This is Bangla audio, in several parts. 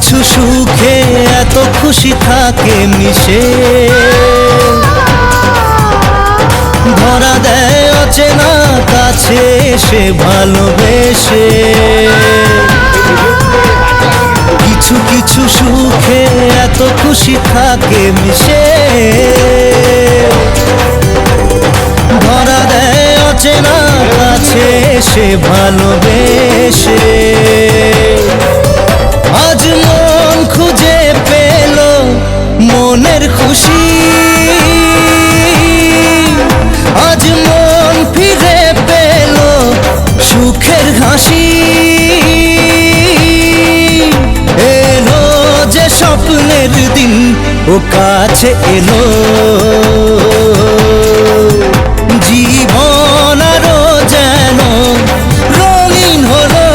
কিছু সুখে এত খুশি থাকে মিশে, ধরা দেয় অচেনা কাছে সে ভালোবেসে। কিছু কিছু সুখে এত খুশি থাকে মিশে, ধরা দেয় অচেনা কাছে সে ভালোবেসে। আজ মন খুঁজে পেল মনের খুশি, আজ মন ফিরে পেল সুখের হাসি। এলো যে স্বপ্নের দিন ও কাছে এলো, জীবন আরো যেন রঙিন হলো।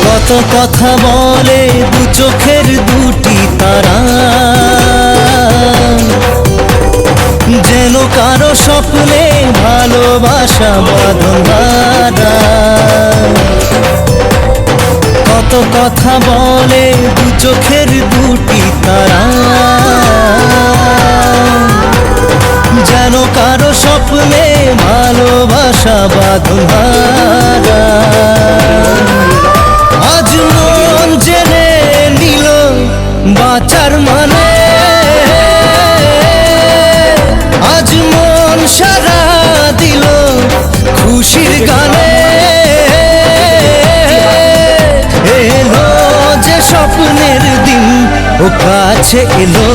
কত কথা বলে দু চোখের দুটি তারা, যেন কারো স্বপ্নে ভালোবাসা বাঁধন হারা। কত কথা বলে দু চোখের দুটি তারা, যেন কারো স্বপ্নে ভালোবাসা বাঁধন হারা। আজ মন জেনে নিল বাঁচার মানে, আজ মন সারা দিল খুশির গানে। এলো যে স্বপ্নের দিন ও কাছে এলো।